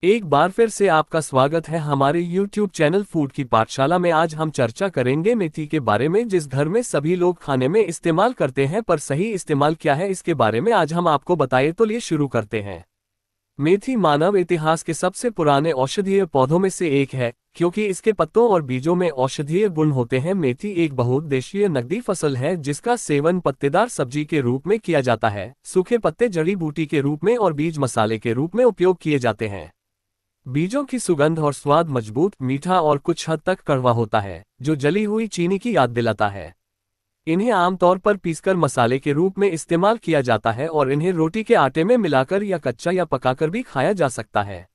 एक बार फिर से आपका स्वागत है हमारे YouTube चैनल फूड की पाठशाला में। आज हम चर्चा करेंगे मेथी के बारे में, जिस घर में सभी लोग खाने में इस्तेमाल करते हैं, पर सही इस्तेमाल क्या है इसके बारे में आज हम आपको बताएं। तो लिए शुरू करते हैं। मेथी मानव इतिहास के सबसे पुराने औषधीय पौधों में से एक है, क्योंकि इसके पत्तों और बीजों में औषधीय गुण होते हैं। मेथी एक बहुउद्देशीय नकदी फसल है जिसका सेवन पत्तेदार सब्जी के रूप में किया जाता है, सूखे पत्ते जड़ी बूटी के रूप में और बीज मसाले के रूप में उपयोग किए जाते हैं। बीजों की सुगंध और स्वाद मजबूत, मीठा और कुछ हद तक कड़वा होता है, जो जली हुई चीनी की याद दिलाता है। इन्हें आमतौर पर पीसकर मसाले के रूप में इस्तेमाल किया जाता है और इन्हें रोटी के आटे में मिलाकर या कच्चा या पकाकर भी खाया जा सकता है।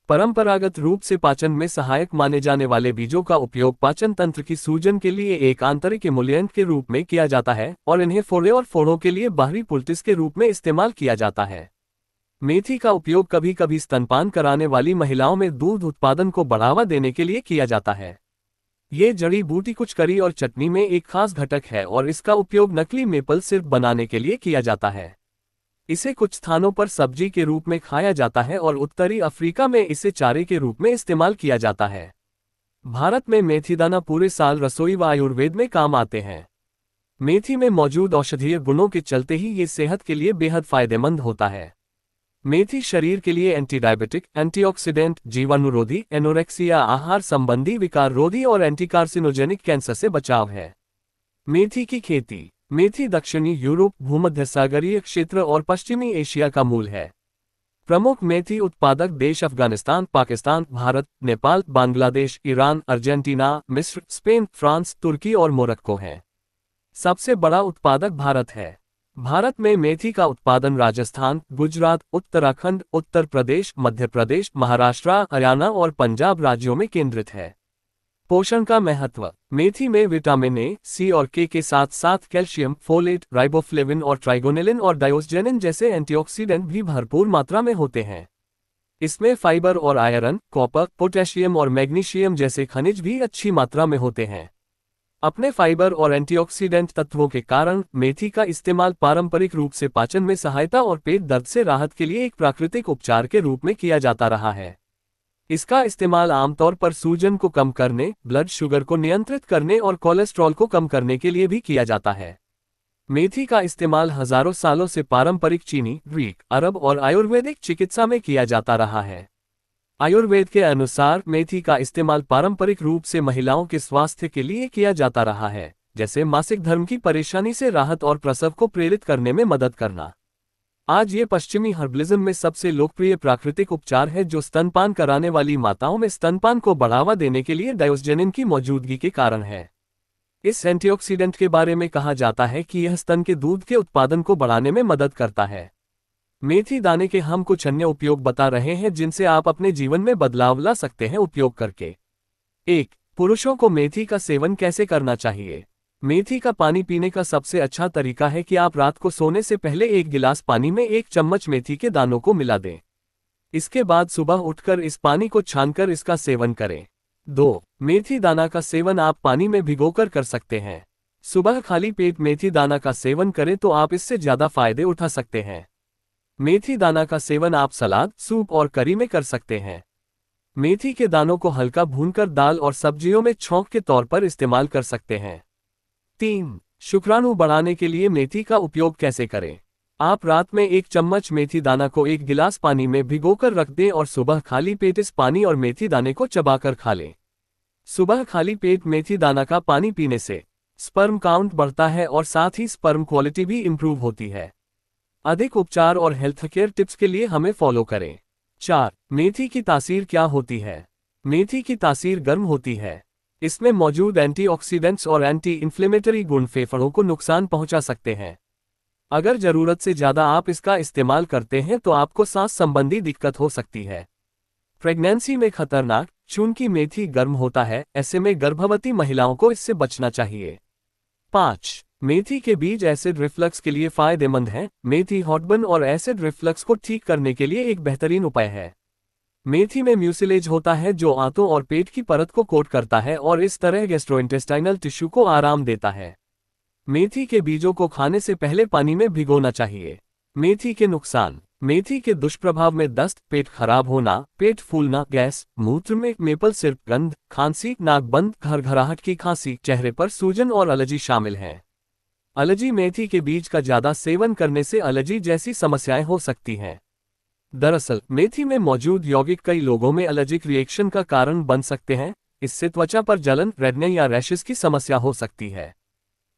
परंपरागत रूप से पाचन में सहायक माने जाने वाले बीजों का उपयोग पाचन तंत्र की सूजन के लिए एक आंतरिक इमोलिएंट के रूप में किया जाता है और इन्हें फोड़े और फोड़ों के लिए बाहरी पुलटिस के रूप में इस्तेमाल किया जाता है। मेथी का उपयोग कभी कभी स्तनपान कराने वाली महिलाओं में दूध उत्पादन को बढ़ावा देने के लिए किया जाता है। ये जड़ी बूटी कुछ करी और चटनी में एक खास घटक है और इसका उपयोग नकली मेपल सिरप बनाने के लिए किया जाता है। इसे कुछ स्थानों पर सब्जी के रूप में खाया जाता है और उत्तरी अफ्रीका में इसे चारे के रूप में इस्तेमाल किया जाता है। भारत में मेथी दाना पूरे साल रसोई व आयुर्वेद में काम आते हैं। मेथी में मौजूद औषधीय गुणों के चलते ही ये सेहत के लिए बेहद फायदेमंद होता है। मेथी शरीर के लिए एंटीडायबिटिक, एंटीऑक्सीडेंट, जीवाणुरोधी, एनोरेक्सिया, आहार संबंधी विकार रोधी और एंटीकार्सिनोजेनिक कैंसर से बचाव है। मेथी की खेती। मेथी दक्षिणी यूरोप, भूमध्य सागरीय क्षेत्र और पश्चिमी एशिया का मूल है। प्रमुख मेथी उत्पादक देश अफगानिस्तान, पाकिस्तान, भारत, नेपाल, बांग्लादेश, ईरान, अर्जेंटीना, मिस्र, स्पेन, फ्रांस, तुर्की और मोरक्को हैं। सबसे बड़ा उत्पादक भारत है। भारत में मेथी का उत्पादन राजस्थान, गुजरात, उत्तराखंड, उत्तर प्रदेश, मध्य प्रदेश, महाराष्ट्र, हरियाणा और पंजाब राज्यों में केंद्रित है। पोषण का महत्व। मेथी में विटामिन ए, सी और के साथ साथ कैल्शियम, फोलेट, राइबोफ्लेविन और ट्राइगोनेलिन और डायोस्जेनिन जैसे एंटीऑक्सीडेंट भी भरपूर मात्रा में होते हैं। इसमें फाइबर और आयरन, कॉपर, पोटेशियम और मैग्नीशियम जैसे खनिज भी अच्छी मात्रा में होते हैं। अपने फाइबर और एंटीऑक्सीडेंट तत्वों के कारण मेथी का इस्तेमाल पारंपरिक रूप से पाचन में सहायता और पेट दर्द से राहत के लिए एक प्राकृतिक उपचार के रूप में किया जाता रहा है। इसका इस्तेमाल आमतौर पर सूजन को कम करने, ब्लड शुगर को नियंत्रित करने और कोलेस्ट्रॉल को कम करने के लिए भी किया जाता है। मेथी का इस्तेमाल हजारों सालों से पारंपरिक चीनी, ग्रीक, अरब और आयुर्वेदिक चिकित्सा में किया जाता रहा है। आयुर्वेद के अनुसार मेथी का इस्तेमाल पारंपरिक रूप से महिलाओं के स्वास्थ्य के लिए किया जाता रहा है, जैसे मासिक धर्म की परेशानी से राहत और प्रसव को प्रेरित करने में मदद करना। आज ये पश्चिमी हर्बलिज्म में सबसे लोकप्रिय प्राकृतिक उपचार है, जो स्तनपान कराने वाली माताओं में स्तनपान को बढ़ावा देने के लिए डायोस्जेनिन की मौजूदगी के कारण है। इस एंटीऑक्सीडेंट के बारे में कहा जाता है कि यह स्तन के दूध के उत्पादन को बढ़ाने में मदद करता है। मेथी दाने के हम कुछ अन्य उपयोग बता रहे हैं जिनसे आप अपने जीवन में बदलाव ला सकते हैं उपयोग करके। 1. पुरुषों को मेथी का सेवन कैसे करना चाहिए। मेथी का पानी पीने का सबसे अच्छा तरीका है कि आप रात को सोने से पहले एक गिलास पानी में 1 चम्मच मेथी के दानों को मिला दें। इसके बाद सुबह उठकर इस पानी को छानकर इसका सेवन करें। 2. मेथी दाना का सेवन आप पानी में भिगोकर कर सकते हैं। सुबह खाली पेट मेथी दाना का सेवन करें तो आप इससे ज्यादा फायदे उठा सकते हैं। मेथी दाना का सेवन आप सलाद, सूप और करी में कर सकते हैं। मेथी के दानों को हल्का भूनकर दाल और सब्जियों में छौंक के तौर पर इस्तेमाल कर सकते हैं। 3. शुक्राणु बढ़ाने के लिए मेथी का उपयोग कैसे करें। आप रात में 1 चम्मच मेथी दाना को 1 गिलास पानी में भिगोकर रख दें और सुबह खाली पेट इस पानी और मेथी दाने को चबाकर खा लें। सुबह खाली पेट मेथी दाना का पानी पीने से स्पर्म काउंट बढ़ता है और साथ ही स्पर्म क्वालिटी भी इंप्रूव होती है। अधिक उपचार और हेल्थ केयर टिप्स के लिए हमें फॉलो करें। 4. मेथी की तासीर क्या होती है। मेथी की तासीर गर्म होती है। इसमें मौजूद एंटीऑक्सीडेंट्स और एंटी इन्फ्लेमेटरी गुण फेफड़ों को नुकसान पहुंचा सकते हैं। अगर जरूरत से ज्यादा आप इसका इस्तेमाल करते हैं तो आपको सांस संबंधी दिक्कत हो सकती है। प्रेगनेंसी में खतरनाक, चूंकि मेथी गर्म होता है, ऐसे में गर्भवती महिलाओं को इससे बचना चाहिए। 5. मेथी के बीज एसिड रिफ्लक्स के लिए फायदेमंद हैं। मेथी हॉटबर्न और एसिड रिफ्लक्स को ठीक करने के लिए एक बेहतरीन उपाय है। मेथी में म्यूसिलेज होता है जो आंतों और पेट की परत को कोट करता है और इस तरह गैस्ट्रोइंटेस्टाइनल टिश्यू को आराम देता है। मेथी के बीजों को खाने से पहले पानी में भिगोना चाहिए। मेथी के नुकसान। मेथी के दुष्प्रभाव में दस्त, पेट खराब होना, पेट फूलना, गैस, मूत्र में मेपल सिरप गंध, खांसी, नाक बंद, घरघराहट की खांसी, चेहरे पर सूजन और एलर्जी शामिल हैं। एलर्जी मेथी के बीज का ज्यादा सेवन करने से एलर्जी जैसी समस्याएं हो सकती हैं। दरअसल मेथी में मौजूद यौगिक कई लोगों में एलर्जिक रिएक्शन का कारण बन सकते हैं। इससे त्वचा पर जलन, रेडने या रैशेस की समस्या हो सकती है।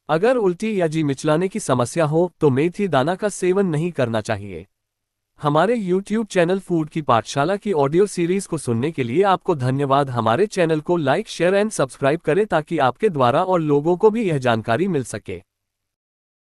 अगर उल्टी या जी मिचलाने की समस्या हो तो मेथी दाना का सेवन नहीं करना चाहिए। हमारे YouTube चैनल फूड की पाठशाला की ऑडियो सीरीज को सुनने के लिए आपको धन्यवाद। हमारे चैनल को लाइक, शेयर एंड सब्सक्राइब करें ताकि आपके द्वारा और लोगों को भी यह जानकारी मिल सके।